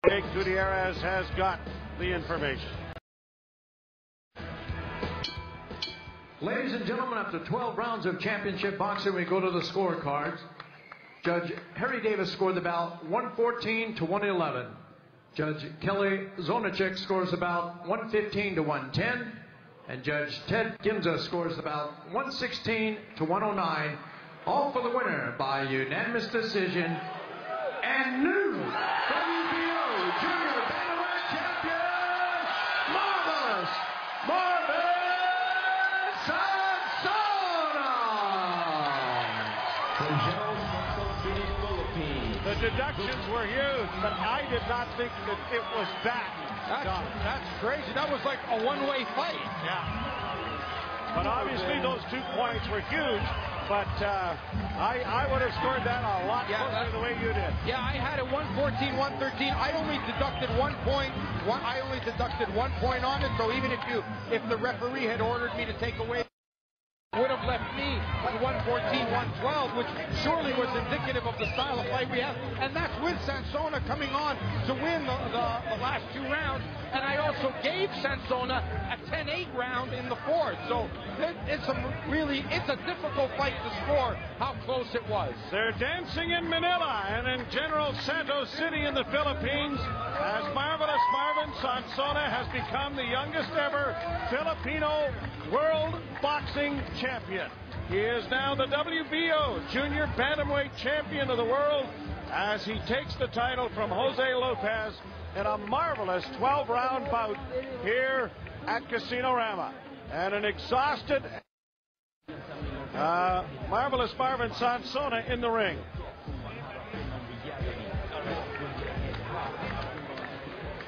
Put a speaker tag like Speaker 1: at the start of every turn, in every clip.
Speaker 1: Jake Gutierrez has got the information.
Speaker 2: Ladies and gentlemen, after 12 rounds of championship boxing, we go to the scorecards. Judge Harry Davis scored the bout 114 to 111. Judge Kelly Zonachek scores the bout 115 to 110. And Judge Ted Ginza scores the bout 116 to 109. All for the winner by unanimous decision. And new WBO Junior Bantamweight Champion, Marvelous Marvin Sansona!
Speaker 1: The deductions were huge, but I did not think that it was that.
Speaker 3: That's crazy. That was like a one-way fight.
Speaker 1: Yeah. But obviously those 2 points were huge. But I would have scored that a lot closer the way you did.
Speaker 3: Yeah, I had it 114, 113. I only deducted 1 point. I only deducted 1 point on it. So even if the referee had ordered me to take away, would have left me at 114, 112, which surely was indicative of the style of fight we have. And that's with Sansona coming on to win the last 2 rounds. And I also gave Sansona a 10-8 round in the 4th. So it's a difficult fight to score how close it was.
Speaker 1: They're dancing in Manila and in General Santos City in the Philippines as Marvelous Marvin Sansona has become the youngest ever Filipino world boxing champion. He is now the WBO Junior Bantamweight Champion of the world as he takes the title from Jose Lopez in a marvelous 12-round bout here at Casino-Rama. And an exhausted Marvelous Marvin Sansona in the ring.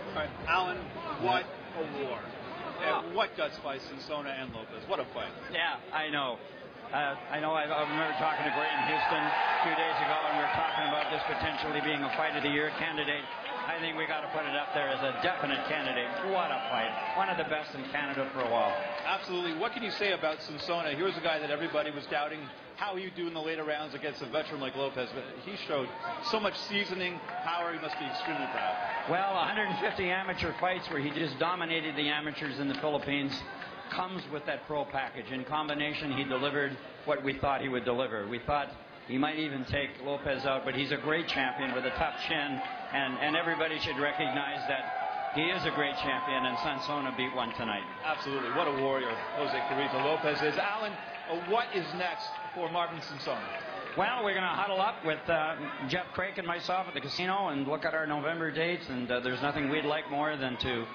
Speaker 4: All right, Alan, what a war. And what guts by Sansona and Lopez. What a fight.
Speaker 5: Yeah, I know. I remember talking to Graham Houston 2 days ago, and we were talking about this potentially being a Fight of the Year candidate. I think we got to put it up there as a definite candidate. What a fight. One of the best in Canada for a while.
Speaker 4: Absolutely. What can you say about Sansona? Here's a guy that everybody was doubting how he'd do in the later rounds against a veteran like Lopez, but he showed so much seasoning, power. He must be extremely proud.
Speaker 5: Well, 150 amateur fights where he just dominated the amateurs in the Philippines comes with that pro package. In combination, he delivered what we thought he would deliver. We thought he might even take Lopez out, but he's a great champion with a tough chin, and everybody should recognize that he is a great champion, and Sansona beat one tonight.
Speaker 4: Absolutely. What a warrior Jose Carrito Lopez is. Alan, what is next for Marvin Sansona?
Speaker 5: Well, we're going to huddle up with Jeff Craik and myself at the casino and look at our November dates, and there's nothing we'd like more than to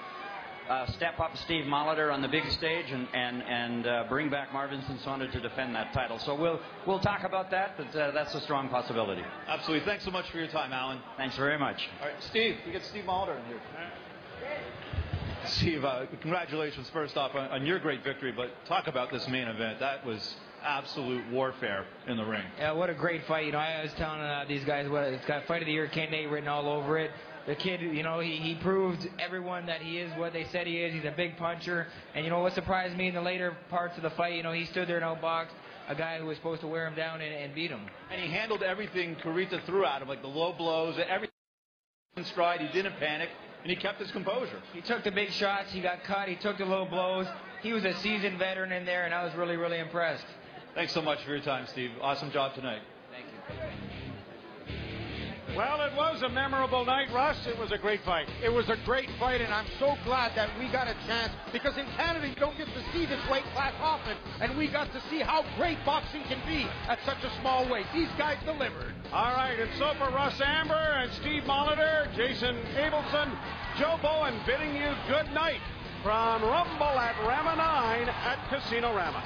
Speaker 5: step up Steve Molitor on the big stage and bring back Marvin Sansona to defend that title. So we'll talk about that, but that's a strong possibility.
Speaker 4: Absolutely. Thanks so much for your time, Alan.
Speaker 5: Thanks very much.
Speaker 4: All right, Steve, we get Steve Molitor in here. Steve, congratulations first off on your great victory, but talk about this main event. That was absolute warfare in the ring.
Speaker 6: Yeah, what a great fight. You know, I was telling these guys, it's got Fight of the Year candidate written all over it. The kid, you know, he proved everyone that he is what they said he is. He's a big puncher. And, you know, what surprised me in the later parts of the fight, you know, he stood there and outboxed a guy who was supposed to wear him down and beat him.
Speaker 4: And he handled everything Carrito threw at him, like the low blows, everything in stride. He didn't panic, and he kept his composure.
Speaker 6: He took the big shots. He got cut. He took the low blows. He was a seasoned veteran in there, and I was really, really impressed.
Speaker 4: Thanks so much for your time, Steve. Awesome job tonight.
Speaker 6: Thank you.
Speaker 1: Well, it was a memorable night, Russ. It was a great fight.
Speaker 3: It was a great fight, and I'm so glad that we got a chance, because in Canada you don't get to see this weight class often, and we got to see how great boxing can be at such a small weight. These guys delivered.
Speaker 1: All right, and so for Russ Amber and Steve Molitor, Jason Abelson, Joe Bowen bidding you good night from Rumble at Rama 9 at Casino Rama.